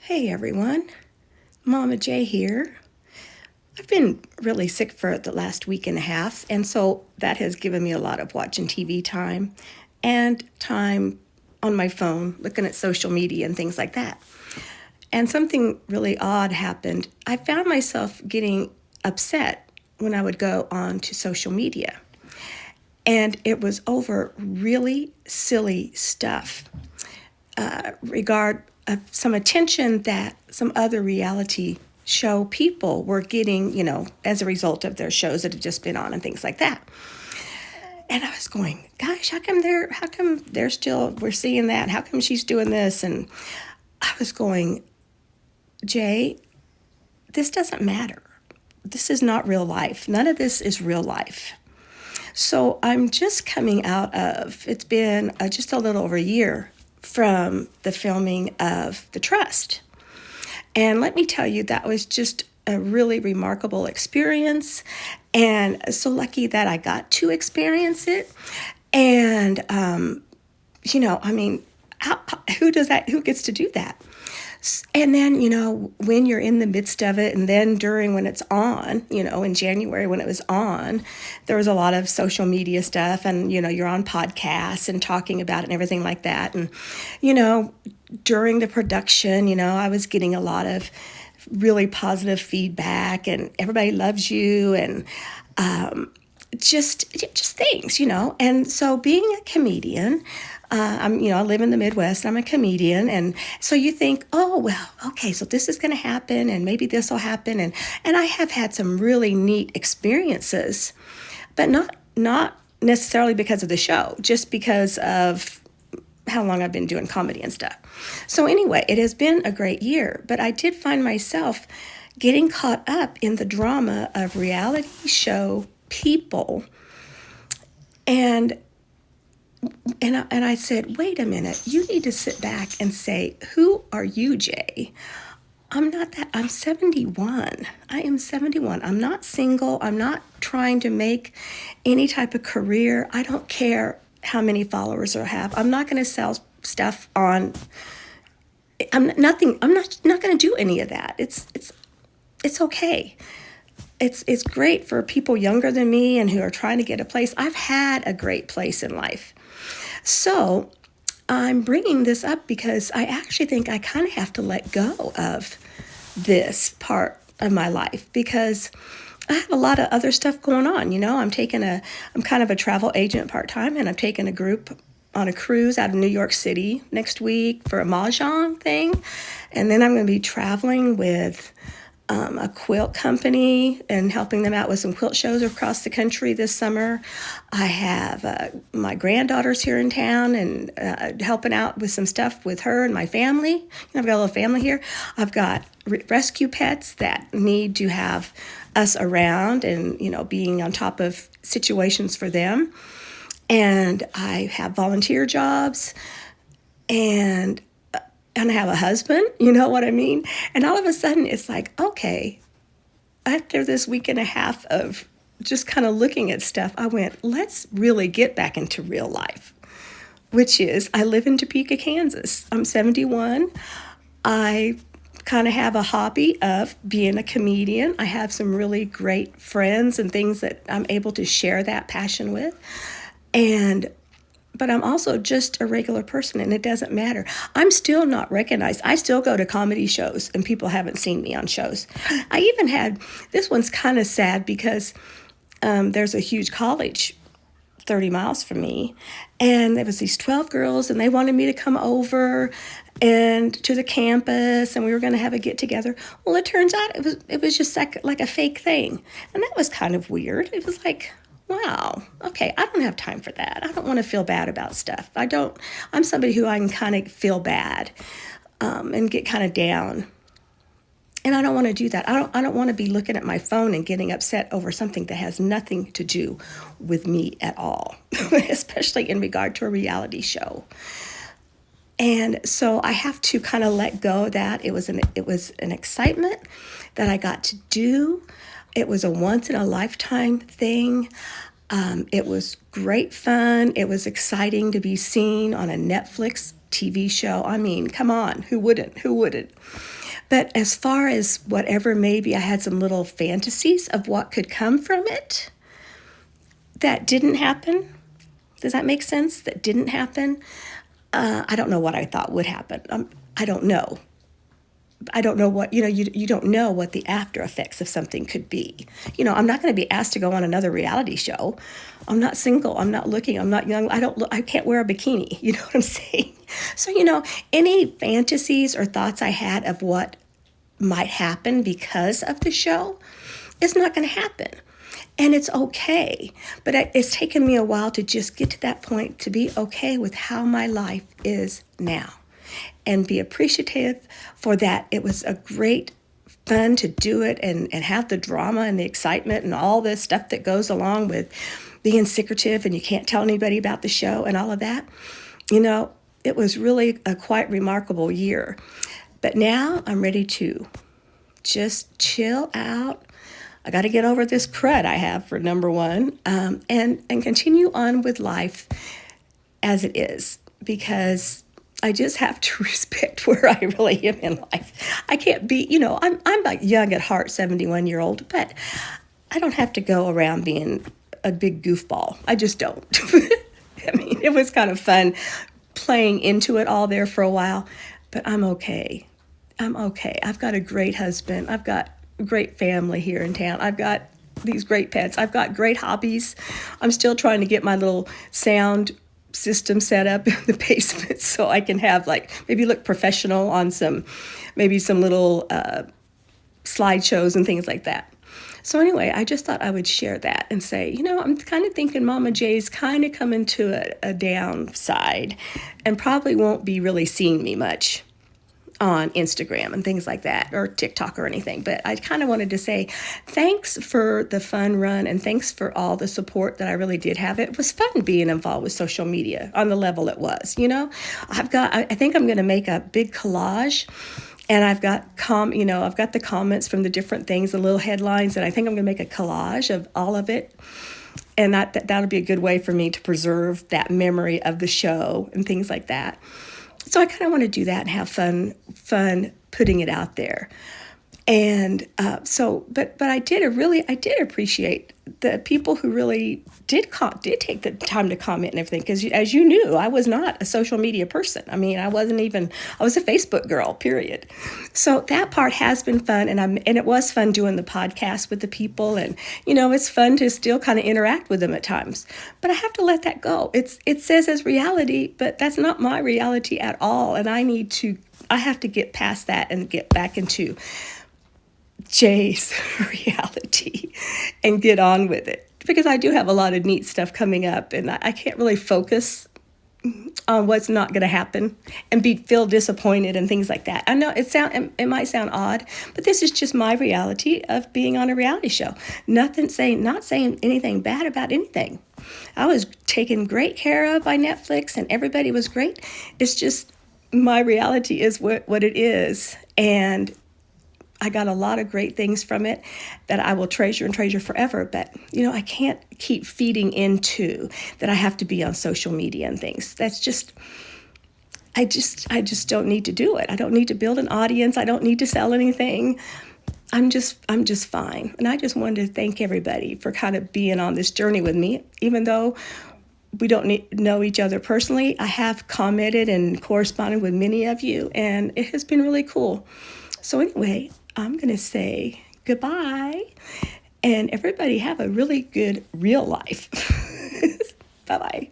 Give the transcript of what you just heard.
Hey everyone, Mama J here. I've been really sick for the last week and a half, and so that has given me a lot of watching TV time and time on my phone, looking at social media and things like that. And something really odd happened. I found myself getting upset when I would go on to social media, and it was over really silly stuff regard some attention that some other reality show people were getting, as a result of their shows that have just been on and things like that. And I was going, gosh, how come they're still, we're seeing that? How come she's doing this? And I was going, Jay, this doesn't matter. This is not real life. None of this is real life. So I'm just coming out of, it's been just a little over a year from the filming of The Trust. And let me tell you, that was just a really remarkable experience. And so lucky that I got to experience it. And, I mean, who does that? Who gets to do that? And then, when you're in the midst of it, and then during when it's on, in January when it was on, there was a lot of social media stuff, and, you're on podcasts and talking about it and everything like that. And, during the production, I was getting a lot of really positive feedback, and everybody loves you, and just things, And so being a comedian, I live in the Midwest. I'm a comedian, and so you think, oh well, okay, so this is going to happen, and maybe this will happen, and I have had some really neat experiences, but not necessarily because of the show, just because of how long I've been doing comedy and stuff. So anyway, it has been a great year, but I did find myself getting caught up in the drama of reality show people, and I said, wait a minute, you need to sit back and say, who are you, Jay? I'm not that. I'm 71. I am 71. I'm not single. I'm not trying to make any type of career. I don't care how many followers I have. I'm not going to sell stuff on. I'm not going to do any of that. It's okay. It's great for people younger than me and who are trying to get a place. I've had a great place in life. So I'm bringing this up because I actually think I kind of have to let go of this part of my life because I have a lot of other stuff going on. I'm kind of a travel agent part-time, and I'm taking a group on a cruise out of New York City next week for a Mahjong thing. And then I'm going to be traveling with a quilt company and helping them out with some quilt shows across the country this summer. I have my granddaughter's here in town and helping out with some stuff with her and my family. I've got a little family here. I've got rescue pets that need to have us around and, being on top of situations for them. And I have volunteer jobs, and I have a husband, you know what I mean? And all of a sudden it's like, okay, after this week and a half of just kind of looking at stuff, I went, let's really get back into real life, which is I live in Topeka, Kansas. I'm 71. I kind of have a hobby of being a comedian. I have some really great friends and things that I'm able to share that passion with. But I'm also just a regular person, and it doesn't matter. I'm still not recognized. I still go to comedy shows, and people haven't seen me on shows. I even had, this one's kind of sad because there's a huge college 30 miles from me, and there was these 12 girls, and they wanted me to come over and to the campus, and we were going to have a get together. Well, it turns out it was just like a fake thing, and that was kind of weird. It was like, wow, okay, I don't have time for that. I don't want to feel bad about stuff. I'm somebody who I can kind of feel bad and get kind of down. And I don't want to do that. I don't want to be looking at my phone and getting upset over something that has nothing to do with me at all, especially in regard to a reality show. And so I have to kind of let go of that. It was an excitement that I got to do. It was a once in a lifetime thing. It was great fun. It was exciting to be seen on a Netflix TV show. I mean, come on, who wouldn't? Who wouldn't? But as far as whatever, maybe I had some little fantasies of what could come from it that didn't happen. Does that make sense? That didn't happen. I don't know what I thought would happen. I don't know. I don't know what, you don't know what the after effects of something could be. I'm not going to be asked to go on another reality show. I'm not single. I'm not looking. I'm not young. I can't wear a bikini. You know what I'm saying? So, any fantasies or thoughts I had of what might happen because of the show is not going to happen. And it's okay. But it's taken me a while to just get to that point to be okay with how my life is now and be appreciative for that. It was a great fun to do it and have the drama and the excitement and all this stuff that goes along with being secretive and you can't tell anybody about the show and all of that. It was really a quite remarkable year. But now I'm ready to just chill out. I got to get over this crud I have for number one, and continue on with life as it is, because I just have to respect where I really am in life. I can't be, I'm like young at heart, 71-year-old, but I don't have to go around being a big goofball. I just don't. I mean, it was kind of fun playing into it all there for a while, but I'm okay. I'm okay. I've got a great husband. I've got a great family here in town. I've got these great pets. I've got great hobbies. I'm still trying to get my little sound system set up in the basement so I can have maybe look professional on some little slideshows and things like that. So anyway, I just thought I would share that and say, I'm kind of thinking Mama J's kind of coming to a downside and probably won't be really seeing me much on Instagram and things like that, or TikTok or anything. But I kind of wanted to say thanks for the fun run and thanks for all the support that I really did have. It was fun being involved with social media on the level it was. I think I'm going to make a big collage, and I've got I've got the comments from the different things, the little headlines, and I think I'm going to make a collage of all of it. And that'll be a good way for me to preserve that memory of the show and things like that. So I kind of want to do that and have fun putting it out there. And but I did appreciate the people who really did take the time to comment and everything. Because as you knew, I was not a social media person. I mean, I was a Facebook girl, period. So that part has been fun. And it was fun doing the podcast with the people. And, it's fun to still kind of interact with them at times. But I have to let that go. It says as reality, but that's not my reality at all. And I have to get past that and get back into Jay's reality and get on with it, because I do have a lot of neat stuff coming up and I can't really focus on what's not going to happen and feel disappointed and things like that. I know it might sound odd, but this is just my reality of being on a reality show. Not saying anything bad about anything. I was taken great care of by Netflix and everybody was great. It's just my reality is what it is, and I got a lot of great things from it that I will treasure and treasure forever. But, I can't keep feeding into that I have to be on social media and things. That's just, I just don't need to do it. I don't need to build an audience. I don't need to sell anything. I'm just fine. And I just wanted to thank everybody for kind of being on this journey with me, even though we don't know each other personally. I have commented and corresponded with many of you, and it has been really cool. So anyway, I'm going to say goodbye, and everybody have a really good real life. Bye-bye.